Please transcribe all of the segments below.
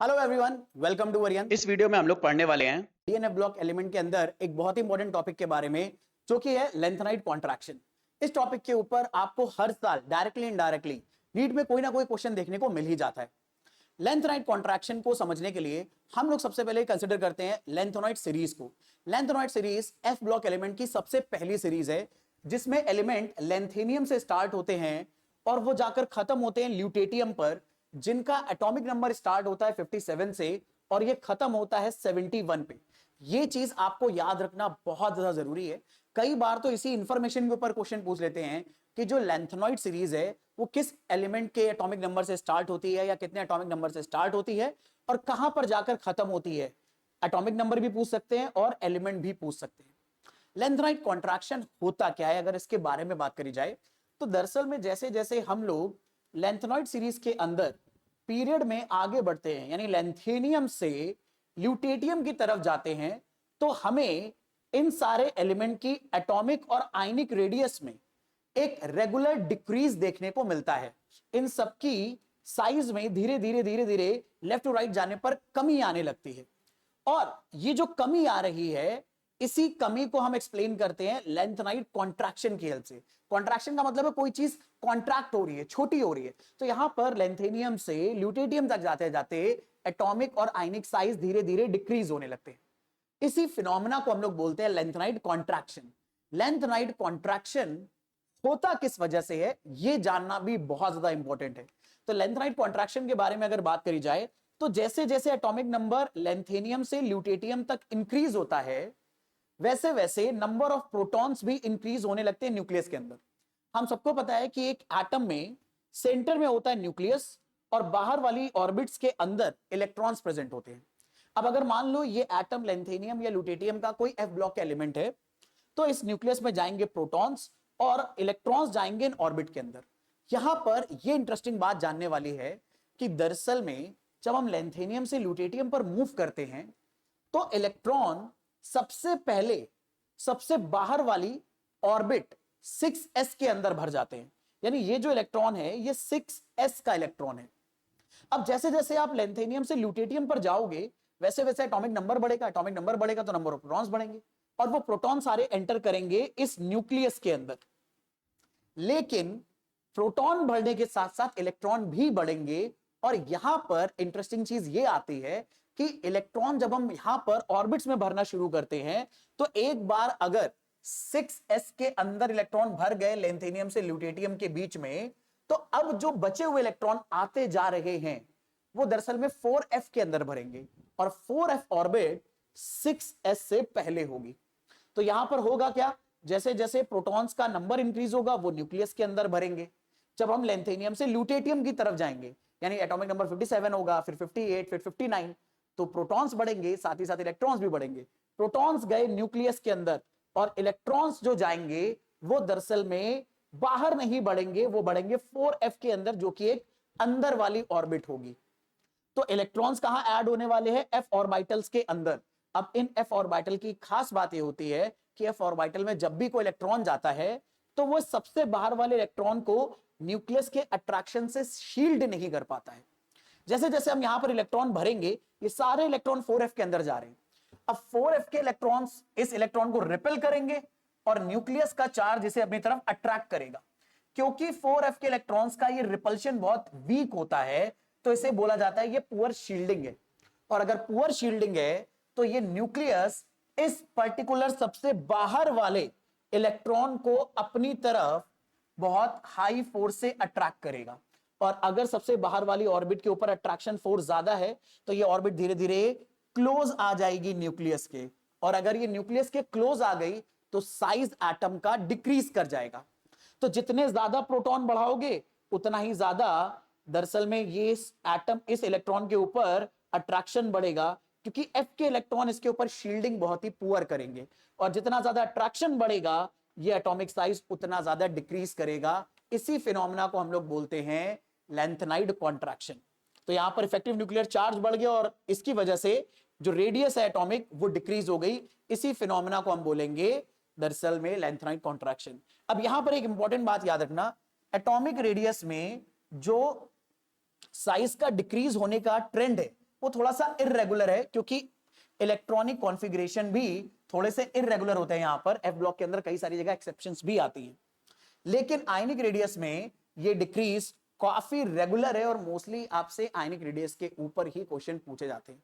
Hello everyone, welcome to वरियन। इस video में हम लोग पढ़ने वाले हैं डीएनएफ ब्लॉक एलिमेंट के अंदर एक बहुत ही इंपॉर्टेंट टॉपिक के बारे में, जो कि है लेंथेनाइड कॉन्ट्रैक्शन। इस टॉपिक के ऊपर आपको हर साल डायरेक्टली इनडायरेक्टली नीट में कोई ना कोई क्वेश्चन देखने को मिल ही जाता है। लेंथेनाइड कॉन्ट्रैक्शन को समझने के लिए हम लोग सबसे पहले कंसिडर करते हैं लेंथेनॉइड सीरीज को। Lanthanoid series F block element की सबसे पहली सीरीज है, जिसमें एलिमेंट लेंथेनियम से स्टार्ट होते हैं और वो जाकर खत्म होते हैं ल्यूटेटियम पर, जिनका एटॉमिक नंबर स्टार्ट होता है 57 से और ये खत्म होता है 71 पे। ये चीज आपको याद रखना बहुत ज्यादा जरूरी है। कई बार तो इसी इंफॉर्मेशन के ऊपर क्वेश्चन पूछ लेते हैं कि जो लेंथेनॉइड सीरीज है वो किस एलिमेंट के एटॉमिक नंबर से स्टार्ट होती है या कितने एटॉमिक नंबर से स्टार्ट होती है और कहां पर जाकर खत्म होती है। एटॉमिक नंबर भी पूछ सकते हैं और एलिमेंट भी पूछ सकते हैं। लेंथेनाइड कॉन्ट्रैक्शन होता क्या है, अगर इसके बारे में बात करी जाए तो दरअसल में जैसे जैसे हम लोग लेंथेनॉइड सीरीज के अंदर पीरियड में आगे बढ़ते हैं, यानी लेंथेनियम से ल्यूटेटियम की तरफ जाते हैं, तो हमें इन सारे एलिमेंट की एटॉमिक और आयनिक रेडियस में एक रेगुलर डिक्रीज देखने को मिलता है। इन सबकी साइज में धीरे धीरे धीरे धीरे लेफ्ट टू राइट जाने पर कमी आने लगती है, और ये जो कमी आ रही है, इसी कमी को हम एक्सप्लेन करते हैं लेंथेनाइड कॉन्ट्रैक्शन की हेल्प से। कॉन्ट्रैक्शन का मतलब है कोई चीज कॉन्ट्रैक्ट हो रही है, छोटी हो रही है। तो यहां पर लेंथेनियम से ल्यूटेटियम तक जाते जाते एटॉमिक और आयनिक साइज धीरे धीरे डिक्रीज होने लगते हैं। इसी फिनोमेना को हम लोग बोलते हैं लेंथेनाइड कॉन्ट्रैक्शन। लेंथेनाइड कॉन्ट्रैक्शन होता किस वजह से है, यह जानना भी बहुत ज्यादा इंपॉर्टेंट है। तो लेंथेनाइड कॉन्ट्रैक्शन के बारे में अगर बात करी जाए तो जैसे जैसे एटॉमिक नंबर लेंथेनियम से ल्यूटेटियम तक इंक्रीज होता है, वैसे वैसे नंबर ऑफ प्रोटॉन्स भी इंक्रीज होने लगते हैं न्यूक्लियस के अंदर। हम सबको पता है कि एक एटम में सेंटर में होता है न्यूक्लियस और बाहर वाली ऑर्बिट्स के अंदर इलेक्ट्रॉन्स प्रेजेंट होते हैं। अब अगर मान लो ये एटम लेंथेनियम या ल्यूटेटियम का कोई एफ ब्लॉक का एलिमेंट है, तो इस न्यूक्लियस में जाएंगे प्रोटॉन्स और इलेक्ट्रॉन्स जाएंगे इन ऑर्बिट के अंदर। यहां पर यह इंटरेस्टिंग बात जानने वाली है कि दरअसल में जब हम लेंथेनियम से ल्यूटेटियम पर मूव करते हैं तो इलेक्ट्रॉन सबसे पहले सबसे बाहर वाली ऑर्बिट 6s के अंदर भर जाते हैं। यानी ये जो इलेक्ट्रॉन है ये 6s का इलेक्ट्रॉन है। अब जैसे जैसे आप लेंथेनियम से ल्यूटेटियम पर जाओगे, वैसे वैसे एटॉमिक नंबर बढ़ेगा, एटॉमिक नंबर बढ़ेगा तो नंबर ऑफ प्रोटॉन्स बढ़ेंगे और वो प्रोटॉन सारे एंटर करेंगे इस न्यूक्लियस के अंदर। लेकिन प्रोटॉन बढ़ने के साथ साथ इलेक्ट्रॉन भी बढ़ेंगे, और यहां पर इंटरेस्टिंग चीज ये आती है कि इलेक्ट्रॉन जब हम यहां पर ऑर्बिट्स में भरना शुरू करते हैं, तो एक बार अगर 6s के अंदर इलेक्ट्रॉन भर गए लेंथेनियम से ल्यूटेटियम के बीच में, तो अब जो बचे हुए इलेक्ट्रॉन आते जा रहे हैं वो दरअसल में 4f के अंदर भरेंगे, और 4f ऑर्बिट 6s से पहले होगी। तो यहां पर होगा क्या, जैसे जैसे प्रोटॉन्स का नंबर इंक्रीज होगा वो न्यूक्लियस के अंदर भरेंगे। जब हम लेंथेनियम से ल्यूटेटियम की तरफ जाएंगे, यानी एटॉमिक नंबर 57 होगा, फिर 58, फिर 59, तो प्रोटॉन्स बढ़ेंगे, साथ ही साथ इलेक्ट्रॉन्स भी बढ़ेंगे। प्रोटॉन्स गए न्यूक्लियस के अंदर और इलेक्ट्रॉन्स जो जाएंगे वो दरअसल में बाहर नहीं बढ़ेंगे, वो बढ़ेंगे 4f के अंदर, जो कि एक अंदर वाली ऑर्बिट होगी। तो इलेक्ट्रॉन्स कहां ऐड होने वाले हैं, f ऑर्बिटल्स के अंदर। अब इन f ऑर्बिटल की खास बात यह होती है कि f ऑर्बिटल में जब भी कोई इलेक्ट्रॉन जाता है तो वो सबसे बाहर वाले इलेक्ट्रॉन को न्यूक्लियस के अट्रैक्शन से शील्ड नहीं कर पाता है। जैसे जैसे हम यहां पर इलेक्ट्रॉन भरेंगे, ये सारे इलेक्ट्रॉन 4f के अंदर जा रहे हैं। अब 4f के इलेक्ट्रॉन्स इस इलेक्ट्रॉन को रिपेल करेंगे और न्यूक्लियस का चार्ज इसे अपनी तरफ अट्रैक्ट करेगा। क्योंकि 4f के इलेक्ट्रॉन्स का ये रिपल्शन बहुत वीक होता है, तो इसे बोला जाता है ये पुअर शील्डिंग है। और अगर पुअर शील्डिंग है तो ये न्यूक्लियस इस पर्टिकुलर सबसे बाहर वाले इलेक्ट्रॉन को अपनी तरफ बहुत हाई फोर्स से अट्रैक्ट करेगा। और अगर सबसे बाहर वाली ऑर्बिट के ऊपर अट्रैक्शन फोर्स ज्यादा है तो ये ऑर्बिट धीरे धीरे क्लोज आ जाएगी न्यूक्लियस के, और अगर ये न्यूक्लियस के क्लोज आ गई तो साइज एटम का डिक्रीज कर जाएगा। तो जितने ज्यादा प्रोटॉन बढ़ाओगे उतना ही ज्यादा दरअसल में ये एटम इस इलेक्ट्रॉन के ऊपर अट्रैक्शन बढ़ेगा, क्योंकि F के इलेक्ट्रॉन इसके ऊपर शील्डिंग बहुत ही पुअर करेंगे, और जितना ज्यादा अट्रैक्शन बढ़ेगा ये एटॉमिक साइज उतना ज्यादा डिक्रीज करेगा। इसी फिनोमेना को हम लोग बोलते हैं लेंथेनाइड कॉन्ट्रैक्शन। तो यहां पर इफेक्टिव न्यूक्लियर चार्ज बढ़ गया और इसकी वजह से जो रेडियस है एटॉमिक वो डिक्रीज हो गई। इसी फिनोमेना को हम बोलेंगे दरअसल में लेंथेनाइड कॉन्ट्रैक्शन। अब यहां पर एक इंपॉर्टेंट बात याद रखना, एटॉमिक रेडियस में जो साइज का डिक्रीज होने का ट्रेंड है वो थोड़ा सा इररेगुलर है, क्योंकि इलेक्ट्रॉनिक कॉन्फ़िगरेशन भी थोड़े से इररेगुलर होते हैं। यहां पर एफ ब्लॉक के अंदर कई सारी जगह एक्सेप्शंस भी आती हैं, लेकिन आयनिक रेडियस में ये डिक्रीज काफी रेगुलर है और मोस्टली आपसे आयनिक रेडियस के ऊपर ही क्वेश्चन पूछे जाते हैं।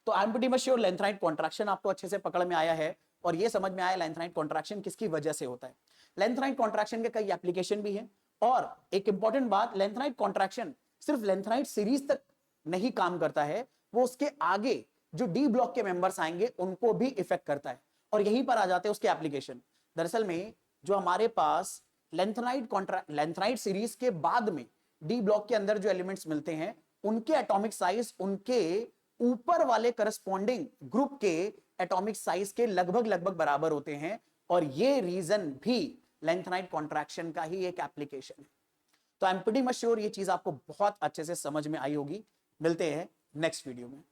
तो I am pretty much sure lanthanide contraction आपको अच्छे से पकड़ में आया है और ये समझ में आया लेंथेनाइट कॉन्ट्रैक्शन किसकी वजह से होता है। लेंथेनाइट कॉन्ट्रैक्शन के कई एप्लीकेशन भी हैं, और एक इंपॉर्टेंट बात, लेंथेनाइट कॉन्ट्रैक्शन सिर्फ लेंथेनाइट सीरीज तक नहीं काम करता है, वो उसके आगे जो डी ब्लॉक के मेंबर्स आएंगे उनको भी इफेक्ट करता है, और यहीं पर आ जाते हैं उसके एप्लीकेशन। दरअसल में जो हमारे पास लेंथेनाइट सीरीज के बाद में डी ब्लॉक के अंदर जो एलिमेंट्स मिलते हैं, उनके एटॉमिक साइज उनके ऊपर वाले करस्पॉन्डिंग ग्रुप के एटॉमिक साइज के लगभग लगभग बराबर होते हैं, और ये रीजन भी लेंथेनाइट कॉन्ट्रैक्शन का ही एक एप्लीकेशन है। तो I am pretty much sure ये चीज आपको बहुत अच्छे से समझ में आई होगी। मिलते हैं नेक्स्ट वीडियो में।